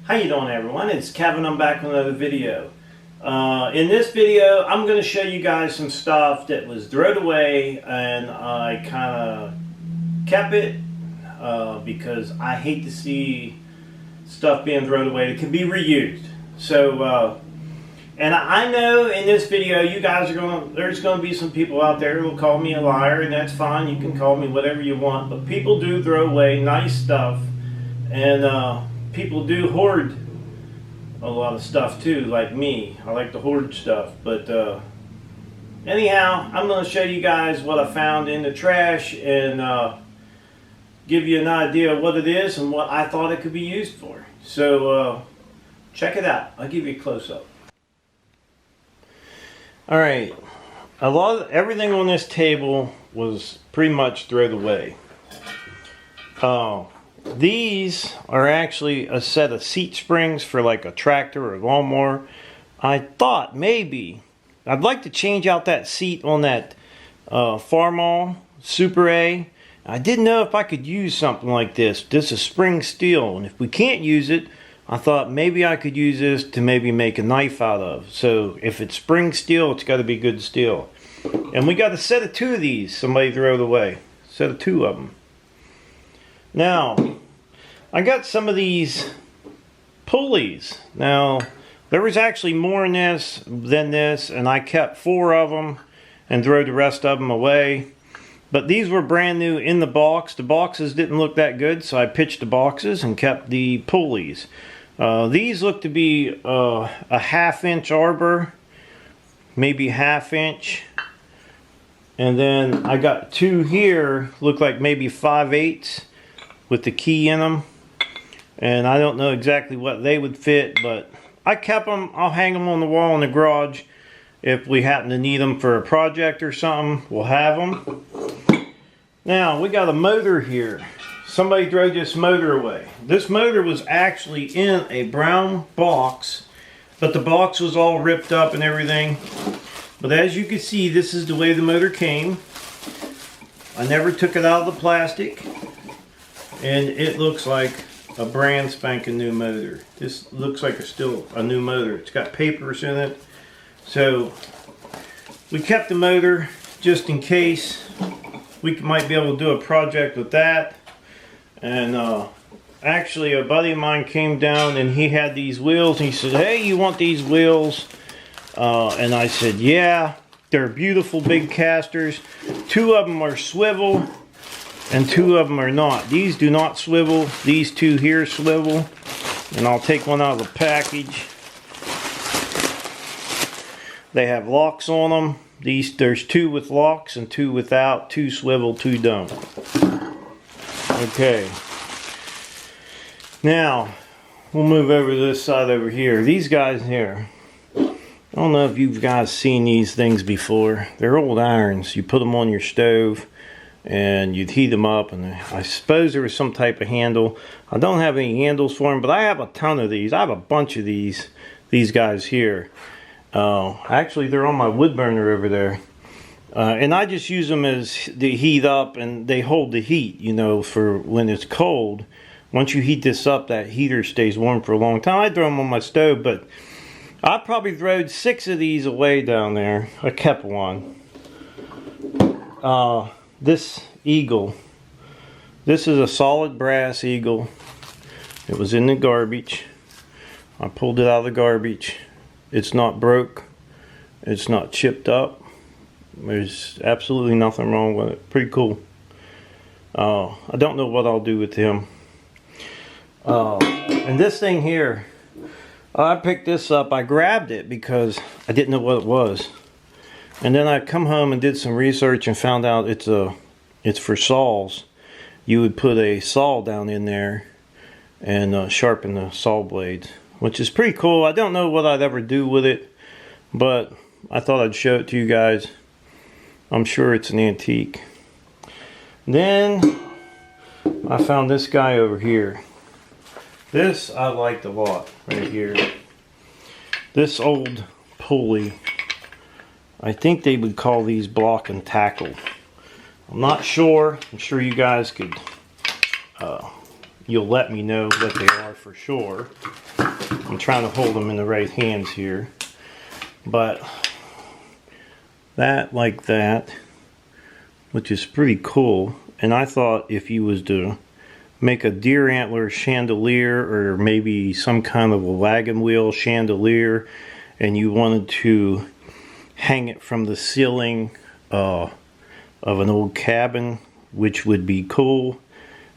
How you doing, everyone? It's Kevin. I'm back with another video. In this video, I'm going to show you guys some stuff that was thrown away, and I kind of kept it because I hate to see stuff being thrown away that can be reused. So, and I know in this video, you guys are there's going to be some people out there who will call me a liar, and that's fine. You can call me whatever you want, but people do throw away nice stuff, and people do hoard a lot of stuff too, like me. I like to hoard stuff. But anyhow, I'm going to show you guys what I found in the trash and give you an idea of what it is and what I thought it could be used for. So check it out. I'll give you a close-up. Alright, everything on this table was pretty much thrown away. These are actually a set of seat springs for like a tractor or a lawnmower. I thought maybe I'd like to change out that seat on that Farmall Super A. I didn't know if I could use something like this. This is spring steel, and if we can't use it, I thought maybe I could use this to maybe make a knife out of. So if it's spring steel, it's got to be good steel. And we got a set of 2 of these. Somebody threw it away. Set of 2 of them. Now, I got some of these pulleys. Now, there was actually more in this than this, and I kept 4 of them and threw the rest of them away. But these were brand new in the box. The boxes didn't look that good, so I pitched the boxes and kept the pulleys. These look to be a 1/2 inch arbor, maybe 1/2 inch. And then I got 2 here, look like maybe 5/8 with the key in them. And I don't know exactly what they would fit, but I kept them. I'll hang them on the wall in the garage. If we happen to need them for a project or something, we'll have them. Now, we got a motor here. Somebody threw this motor away. This motor was actually in a brown box, but the box was all ripped up and everything. But as you can see, this is the way the motor came. I never took it out of the plastic, and it looks like a brand spanking new motor. This looks like still a new motor. It's got papers in it. So we kept the motor just in case we might be able to do a project with that. And actually a buddy of mine came down and he had these wheels, and he said, "Hey, you want these wheels?" And I said, "Yeah, they're beautiful big casters. 2 of them are swivel and 2 of them are not. These do not swivel. These 2 here swivel." And I'll take one out of the package. They have locks on them. There's 2 with locks and 2 without. 2 swivel, 2 don't. Okay. Now, we'll move over to this side over here. These guys here. I don't know if you guys seen these things before. They're old irons. You put them on your stove and you'd heat them up, and I suppose there was some type of handle. I don't have any handles for them, but I have a ton of these. I have a bunch of these guys here. Actually, they're on my wood burner over there. And I just use them as to heat up, and they hold the heat, you know, for when it's cold. Once you heat this up, that heater stays warm for a long time. I throw them on my stove, but I probably throwed 6 of these away down there. I kept one. This eagle. This is a solid brass eagle. It was in the garbage. I pulled it out of the garbage. It's not broke. It's not chipped up. There's absolutely nothing wrong with it. Pretty cool. I don't know what I'll do with him. And this thing here, I picked this up. I grabbed it because I didn't know what it was. And then I come home and did some research and found out it's for saws. You would put a saw down in there and sharpen the saw blades, which is pretty cool. I don't know what I'd ever do with it, but I thought I'd show it to you guys. I'm sure it's an antique. Then I found this guy over here. This I liked a lot right here. This old pulley. I think they would call these block and tackle. I'm not sure. I'm sure you guys could, you'll let me know what they are for sure. I'm trying to hold them in the right hands here. But that, like that, which is pretty cool. And I thought if you was to make a deer antler chandelier, or maybe some kind of a wagon wheel chandelier, and you wanted to hang it from the ceiling of an old cabin, which would be cool.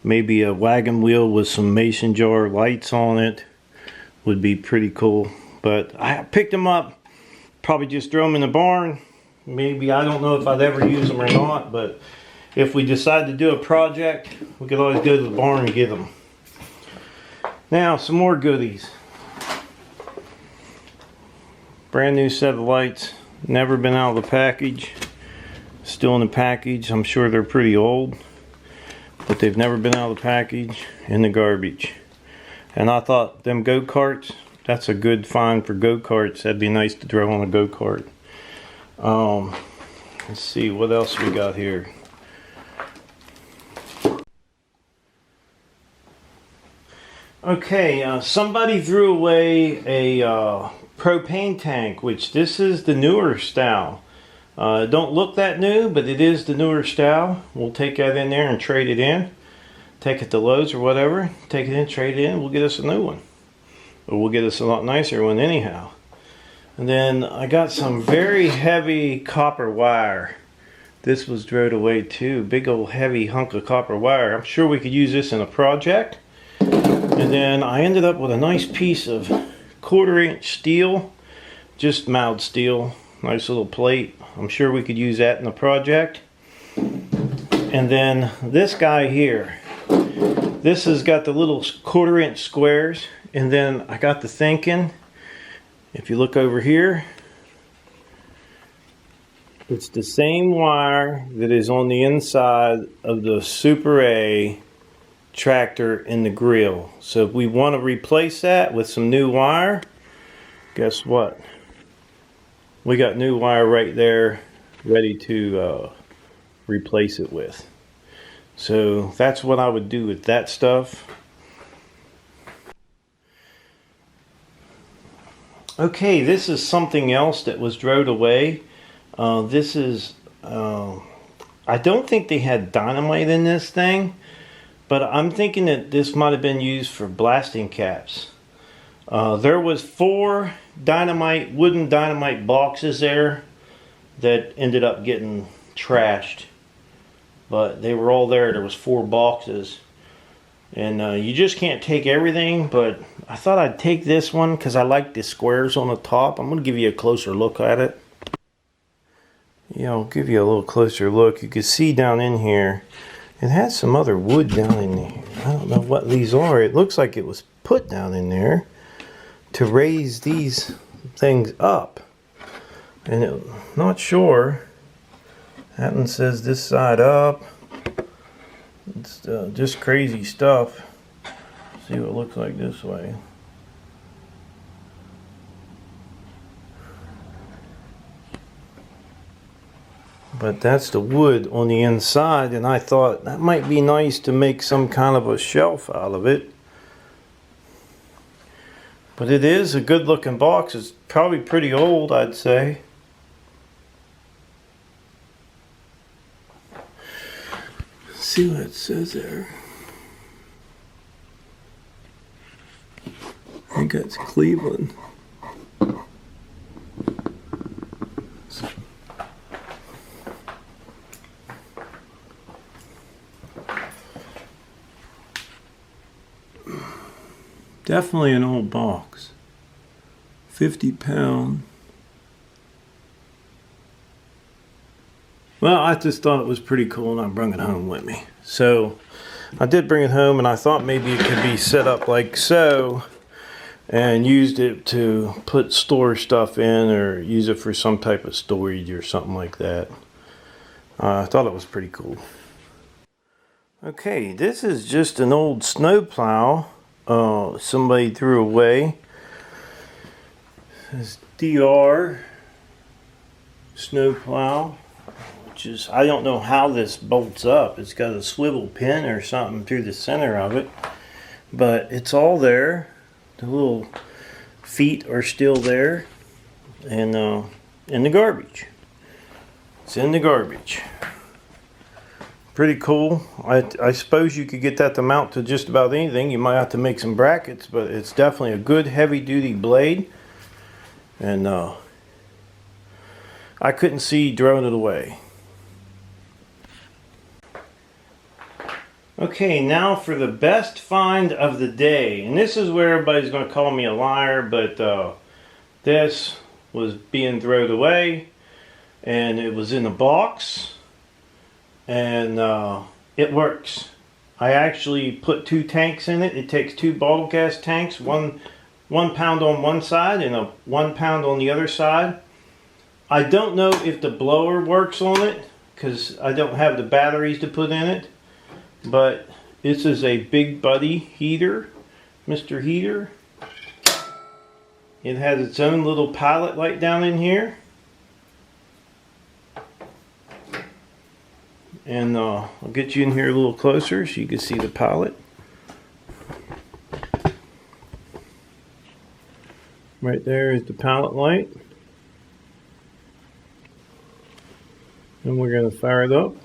Maybe a wagon wheel with some mason jar lights on it would be pretty cool. But I picked them up, probably just throw them in the barn. Maybe, I don't know if I'd ever use them or not, but if we decide to do a project, we could always go to the barn and get them. Now, some more goodies. Brand new set of lights, never been out of the package. Still in the package. I'm sure they're pretty old, but they've never been out of the package, in the garbage. And I thought them go-karts, that's a good find for go-karts. That'd be nice to throw on a go-kart. Let's see what else we got here. Okay, somebody threw away a propane tank, which this is the newer style. Don't look that new, but it is the newer style. We'll take that in there and trade it in. Take it to Lowe's or whatever. Take it in, trade it in. We'll get us a new one. Or we'll get us a lot nicer one anyhow. And then I got some very heavy copper wire. This was thrown away too. Big old heavy hunk of copper wire. I'm sure we could use this in a project. And then I ended up with a nice piece of 1/4 inch steel. Just mild steel. Nice little plate. I'm sure we could use that in a project. And then this guy here. This has got the little 1/4 inch squares. And then I got to thinking, if you look over here, it's the same wire that is on the inside of the Super A tractor in the grill. So if we want to replace that with some new wire, guess what? We got new wire right there ready to replace it with. So that's what I would do with that stuff. Okay, this is something else that was thrown away. This is, I don't think they had dynamite in this thing, but I'm thinking that this might have been used for blasting caps. There was 4 dynamite, wooden dynamite boxes there that ended up getting trashed. But they were all there. There was 4 boxes. And you just can't take everything, but I thought I'd take this one because I like the squares on the top. I'm going to give you a closer look at it. Yeah, I'll give you a little closer look. You can see down in here, it has some other wood down in there. I don't know what these are. It looks like it was put down in there to raise these things up. And not sure. That one says this side up. It's just crazy stuff. See what it looks like this way. But that's the wood on the inside, and I thought that might be nice to make some kind of a shelf out of it. But it is a good looking box. It's probably pretty old, I'd say. Let's see what it says there. I think that's Cleveland. Definitely an old box. 50 pound. Well, I just thought it was pretty cool and I brought it home with me. So I did bring it home and I thought maybe it could be set up like so and used it to put store stuff in or use it for some type of storage or something like that. I thought it was pretty cool. Okay, this is just an old snow plow. Somebody threw away. This DR snow plow, which is, I don't know how this bolts up. It's got a swivel pin or something through the center of it, but it's all there. The little feet are still there, and in the garbage. It's in the garbage. Pretty cool. I suppose you could get that to mount to just about anything. You might have to make some brackets, but it's definitely a good heavy-duty blade. And I couldn't see throwing it away. Okay, now for the best find of the day. And this is where everybody's going to call me a liar, but this was being thrown away. And it was in a box. And it works. I actually put 2 tanks in it. It takes 2 bottle gas tanks, one pound on one side and a 1 pound on the other side. I don't know if the blower works on it because I don't have the batteries to put in it. But this is a Big Buddy heater, Mr. Heater. It has its own little pilot light down in here. And I'll get you in here a little closer so you can see the pilot. Right there is the pilot light. And we're going to fire it up.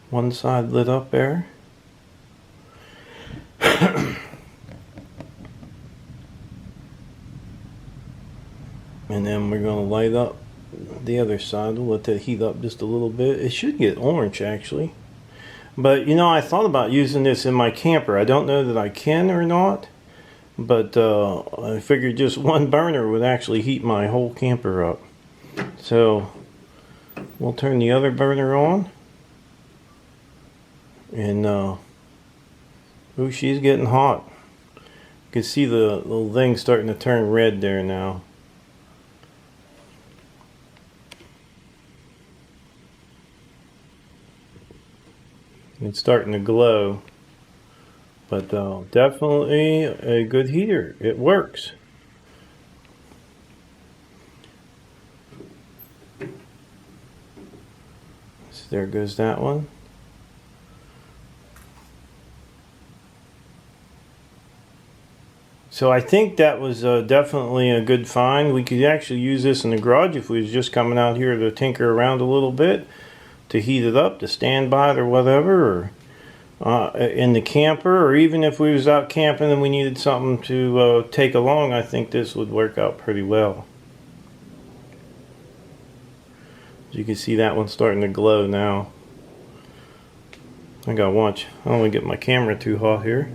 One side lit up there. And then we're going to light up the other side. We'll let that heat up just a little bit. It should get orange actually. But you know, I thought about using this in my camper. I don't know that I can or not. But I figured just one burner would actually heat my whole camper up. So we'll turn the other burner on. And oh, she's getting hot. You can see the little thing starting to turn red there now. It's starting to glow. But definitely a good heater. It works. So there goes that one. So I think that was definitely a good find. We could actually use this in the garage if we was just coming out here to tinker around a little bit, to heat it up, to stand by it or whatever, or in the camper, or even if we was out camping and we needed something to take along. I think this would work out pretty well. As you can see, that one's starting to glow now. I gotta watch. I don't want to get my camera too hot here.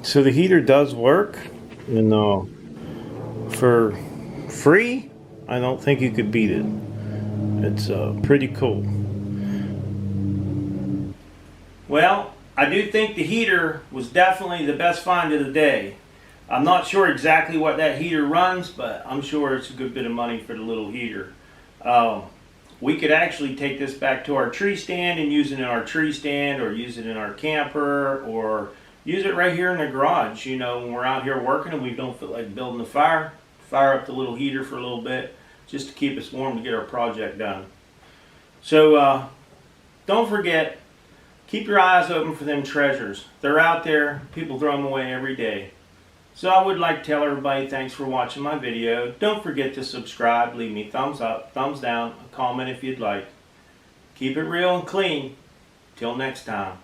So the heater does work, and for free, I don't think you could beat it. It's pretty cool. Well, I do think the heater was definitely the best find of the day. I'm not sure exactly what that heater runs, but I'm sure it's a good bit of money for the little heater. We could actually take this back to our tree stand and use it in our tree stand, or use it in our camper, or use it right here in the garage. You know, when we're out here working and we don't feel like building a fire, fire up the little heater for a little bit just to keep us warm to get our project done. So don't forget, keep your eyes open for them treasures. They're out there. People throw them away every day. So I would like to tell everybody thanks for watching my video. Don't forget to subscribe, leave me thumbs up, thumbs down, a comment if you'd like. Keep it real and clean. Till next time.